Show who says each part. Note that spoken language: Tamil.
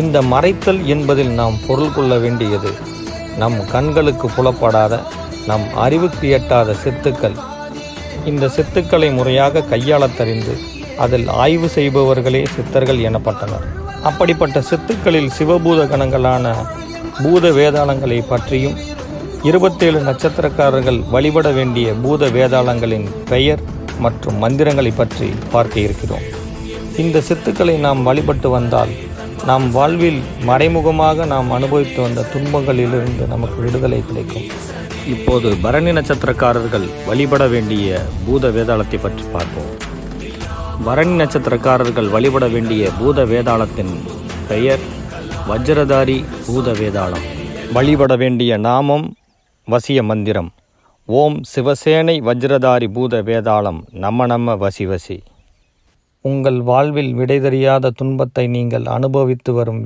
Speaker 1: இந்த மறைத்தல் என்பதில் நாம் பொருள் கொள்ள வேண்டியது நம் கண்களுக்கு புலப்படாத, நம் அறிவுக்கு எட்டாத சித்துக்கள். இந்த சித்துக்களை முறையாக கையாளத் தெரிந்து அதில் ஆய்வு செய்பவர்களே சித்தர்கள் எனப்பட்டனர். அப்படிப்பட்ட சித்துக்களில் சிவபூத கணங்களான பூத வேதாளங்களை பற்றியும் 27 நட்சத்திரக்காரர்கள் வழிபட வேண்டிய பூத வேதாளங்களின் பெயர் மற்றும் மந்திரங்களை பற்றி பார்க்க இருக்கிறோம். இந்த சித்துக்களை நாம் வழிபட்டு வந்தால் நாம் வாழ்வில் மறைமுகமாக நாம் அனுபவித்து வந்த துன்பங்களிலிருந்து நமக்கு விடுதலை கிடைக்கும். இப்போது பரணி நட்சத்திரக்காரர்கள் வழிபட வேண்டிய பூத வேதாளத்தை பற்றி பார்ப்போம். பரணி நட்சத்திரக்காரர்கள் வழிபட வேண்டிய பூத வேதாளத்தின் பெயர் வஜ்ரதாரி பூத வேதாளம். வழிபட வேண்டிய நாமம், வசிய மந்திரம்: ஓம் சிவசேனை வஜ்ரதாரி பூத வேதாளம் நம நம வசி வசி. உங்கள் வாழ்வில் விடை தெரியாத துன்பத்தை நீங்கள் அனுபவித்து வரும்